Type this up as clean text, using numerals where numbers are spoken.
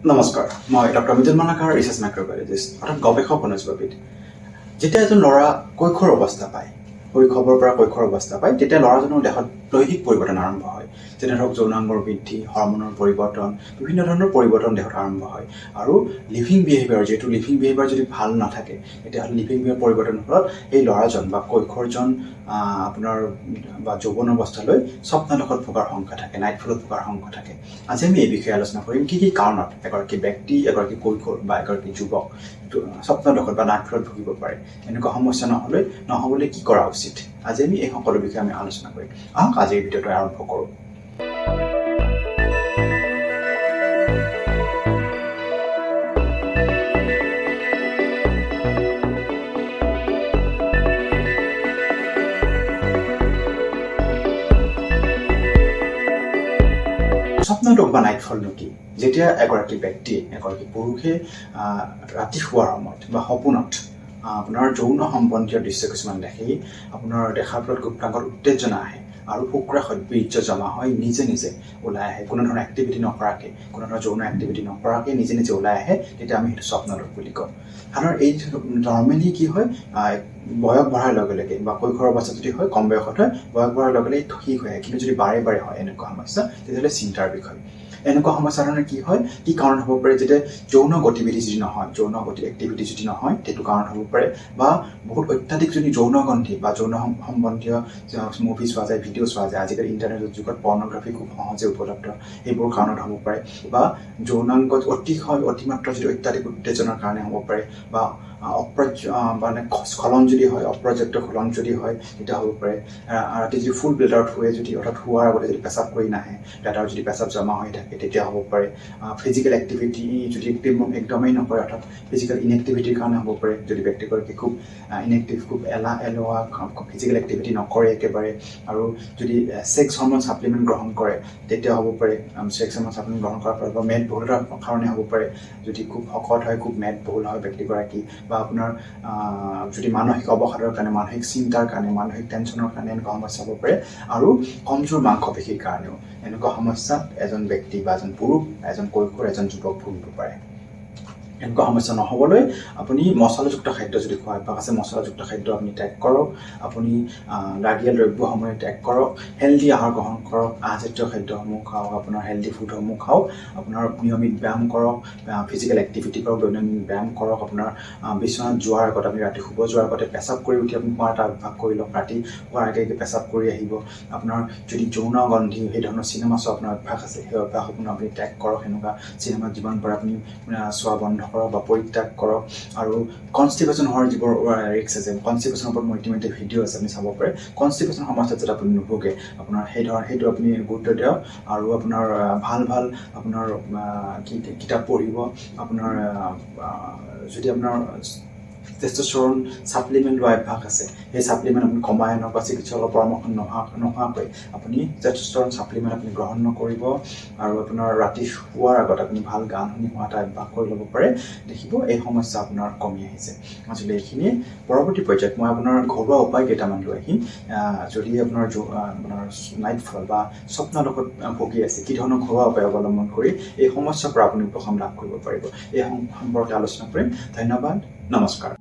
নমস্কাৰ, মই doctor Mitul Malakar, research microbiologist অৰ্থাৎ গৱেষক বনস্পতিবিদ। যেতিয়া এজন ল'ৰা কৈশোৰ অৱস্থা পায়, শৈশৱৰ পৰা কৈশোৰ অৱস্থা পায়, তেতিয়া ল'ৰাজনৰ দেহত দৈহিক পৰিৱৰ্তন আৰম্ভ হয়। যেনে ধৰক যৌনাংগৰ বৃদ্ধি, হৰমনৰ পৰিৱৰ্তন, বিভিন্ন ধৰণৰ পৰিৱৰ্তন দেহত আৰম্ভ হয়। আৰু লিভিং বিহেভিয়াৰ, যিহেতু লিভিং বিহেভিয়াৰ যদি ভাল নাথাকে, তেতিয়াহ'লে লিভিং বিহেভিয়াৰ পৰিৱৰ্তনৰ ফলত এই ল'ৰাজন বা কৈশোৰজন আপোনাৰ বা যৌৱন অৱস্থালৈ স্বপ্নদোষত ভোগাৰ সংখ্যা থাকে, নাইটফলত ভোগাৰ সংখ্যা থাকে। আজি আমি এই বিষয়ে আলোচনা কৰিম কি কাৰণত এগৰাকী ব্যক্তি, এগৰাকী কৈশোৰ বা এগৰাকী যুৱক স্বপ্নদোষত বা নাইটফলত ভুগিব পাৰে। এনেকুৱা সমস্যা নহ'বলৈ কি কৰা উচিত, আজি আমি এই সকলো বিষয়ে আমি আলোচনা কৰিম। আহক আজি এই ভিডিঅ'টো আৰম্ভ কৰোঁ। স্বপ্নদোষ বা নাইটফলনো কি? যেতিয়া এগৰাকী ব্যক্তিয়ে, এগৰাকী পুৰুষে ৰাতি শোৱাৰ সময়ত বা সপোনত আপোনাৰ যৌন সম্বন্ধীয় দৃশ্য কিছুমান দেখি আপোনাৰ দেখাৰ ফলত গুপ্তাংগত উত্তেজনা আহে আৰু শুক্ৰাশয়ত বীৰ্য জমা হয়, নিজে নিজে ওলাই আহে, কোনো ধৰণৰ এক্টিভিটি নকৰাকৈ, কোনো ধৰণৰ যৌন এক্টিভিটি নকৰাকৈ নিজে নিজে ওলাই আহে, তেতিয়া আমি সেইটো স্বপ্নদোষ বুলি কওঁ। সাধাৰণতে এই নৰ্মেলি কি হয়, বয়স বঢ়াৰ লগে লগে বা কৈশোৰ অৱস্থা যদি হয়, কম বয়সত হয়, বয়স বঢ়াৰ লগে লগে ঠিক হৈ আহে। কিন্তু যদি বাৰে বাৰে হয় এনেকুৱা সমস্যা, তেতিয়াহ'লে চিন্তাৰ বিষয়। এনেকুৱা সমস্যাৰ ধৰণে কি হয়, কি কাৰণ হ'ব পাৰে, যেতিয়া যৌন গতিবিধি যদি নহয়, যৌন এক্টিভিটি যদি নহয়, সেইটো কাৰণ হ'ব পাৰে। বা বহুত অত্যাধিক যদি যৌনগন্ধি বা যৌন সম্বন্ধীয় মুভি চোৱা যায়, ভিডিঅ' চোৱা যায়, আজিকালি ইণ্টাৰনেটৰ যুগত পৰ্ণগ্ৰাফি খুব সহজে উপলব্ধ, সেইবোৰ কাৰণত হ'ব পাৰে। বা যৌনাংগত অতিমাত্ৰা যদি অত্যাধিক উত্তেজনাৰ কাৰণে হ'ব পাৰে। বা মানে স্খলন যদি হয়, অপৰ্যাপ্ত স্খলন যদি হয়, তেতিয়া হ'ব পাৰে। ৰাতি যদি ফুল ব্লেডাৰত শুৱে, যদি অৰ্থাৎ শোৱাৰ আগতে যদি পেচাব কৰি নাহে, ব্লেডাৰত যদি পেচাব জমা হৈ থাকে, তেতিয়া হ'ব পাৰে। ফিজিকেল এক্টিভিটি যদি একদমেই নকৰে, অৰ্থাৎ ফিজিকেল ইনএক্টিভিটিৰ কাৰণে হ'ব পাৰে। যদি ব্যক্তিগৰাকী খুব ইনএক্টিভ, খুব এলোৱা, ফিজিকেল এক্টিভিটি নকৰে একেবাৰে, আৰু যদি ছেক্স হৰমন ছাপ্লিমেণ্ট গ্ৰহণ কৰে, তেতিয়া হ'ব পাৰে। ছেক্স হৰমন ছাপ্লিমেণ্ট গ্ৰহণ কৰাৰ ফলত বা মেদবহুলতাৰ কাৰণে হ'ব পাৰে। যদি খুব শকত হয়, খুব মেদবহুল হয় ব্যক্তিগৰাকী, বা আপোনাৰ যদি মানসিক অৱসাদৰ কাৰণে, মানসিক চিন্তাৰ কাৰণে, মানসিক টেনশ্যনৰ কাৰণে এনেকুৱা সমস্যা হ'ব পাৰে। আৰু কমজোৰ মাংসপেশীৰ কাৰণেও এনেকুৱা সমস্যাত এজন ব্যক্তি বা এজন পুৰুষ, এজন কৈশোৰ, এজন যুৱক ভুগিব পাৰে। এনেকুৱা সমস্যা নহ'বলৈ আপুনি মছলাযুক্ত খাদ্য যদি খোৱা অভ্যাস আছে, মছলাযুক্ত খাদ্য আপুনি ত্যাগ কৰক। আপুনি ৰাগীয়া দ্ৰব্যসমূহ ত্যাগ কৰক। হেল্ডি আহাৰ গ্ৰহণ কৰক, আহজাতীয় খাদ্যসমূহ খাওক, আপোনাৰ হেল্ডি ফুডসমূহ খাওক। আপোনাৰ নিয়মিত ব্যায়াম কৰক, ফিজিকেল এক্টিভিটি কৰক, দৈনন্দিন ব্যায়াম কৰক। আপোনাৰ বিচনাত যোৱাৰ আগত, আপুনি ৰাতি শুব যোৱাৰ আগতে পেচাব কৰি উঠি আপুনি খোৱাৰ এটা অভ্যাস কৰি লওক। ৰাতি শোৱাৰ আগে পেচাব কৰি আহিব। আপোনাৰ যদি যৌনগন্ধি সেই ধৰণৰ চিনেমা চোৱা আপোনাৰ অভ্যাস আছে, সেই অভ্যাসসমূহ আপুনি ত্যাগ কৰক। সেনেকুৱা চিনেমা যিমান পাৰে আপুনি চোৱা বন্ধ কৰক বা পৰিত্যাগ কৰক। আৰু কনষ্টিপেশ্যন হোৱাৰ যিবোৰ ৰিস্ক আছে, কনষ্টিপেশ্যনৰ ওপৰত মোৰ ইতিমধ্যে ভিডিঅ' আছে, আপুনি চাব পাৰে। কনষ্টিপেশ্যন সমস্যাত যাতে আপুনি নুভোগে, আপোনাৰ সেইটো আপুনি গুৰুত্ব দিয়ক। আৰু আপোনাৰ ভাল আপোনাৰ কিতাপ পঢ়িব। আপোনাৰ যদি আপোনাৰ টেষ্টষ্টেৰন ছাপ্লিমেণ্ট লোৱা অভ্যাস আছে, সেই ছাপ্লিমেণ্ট আপুনি কমাই আনক বা চিকিৎসকৰ পৰামৰ্শ নোহোৱাকৈ আপুনি টেষ্টষ্টেৰন ছাপ্লিমেণ্ট আপুনি গ্ৰহণ নকৰিব। আৰু আপোনাৰ ৰাতি শোৱাৰ আগত আপুনি ভাল গান শুনি হোৱা এটা অভ্যাস কৰি ল'ব পাৰে। দেখিব এই সমস্যা আপোনাৰ কমি আহিছে। আজিলৈ এইখিনিয়ে। পৰৱৰ্তী পৰ্যায়ত মই আপোনাৰ ঘৰুৱা উপায় কেইটামান লৈ আহিম। যদি আপোনাৰ নাইটফল বা স্বপ্নদোষত ভুগি আছে, কি ধৰণৰ ঘৰুৱা উপায় অৱলম্বন কৰি এই সমস্যাৰ পৰা আপুনি উপশম লাভ কৰিব পাৰিব, এই সম্পৰ্কে আলোচনা কৰিম। ধন্যবাদ, নমস্কাৰ।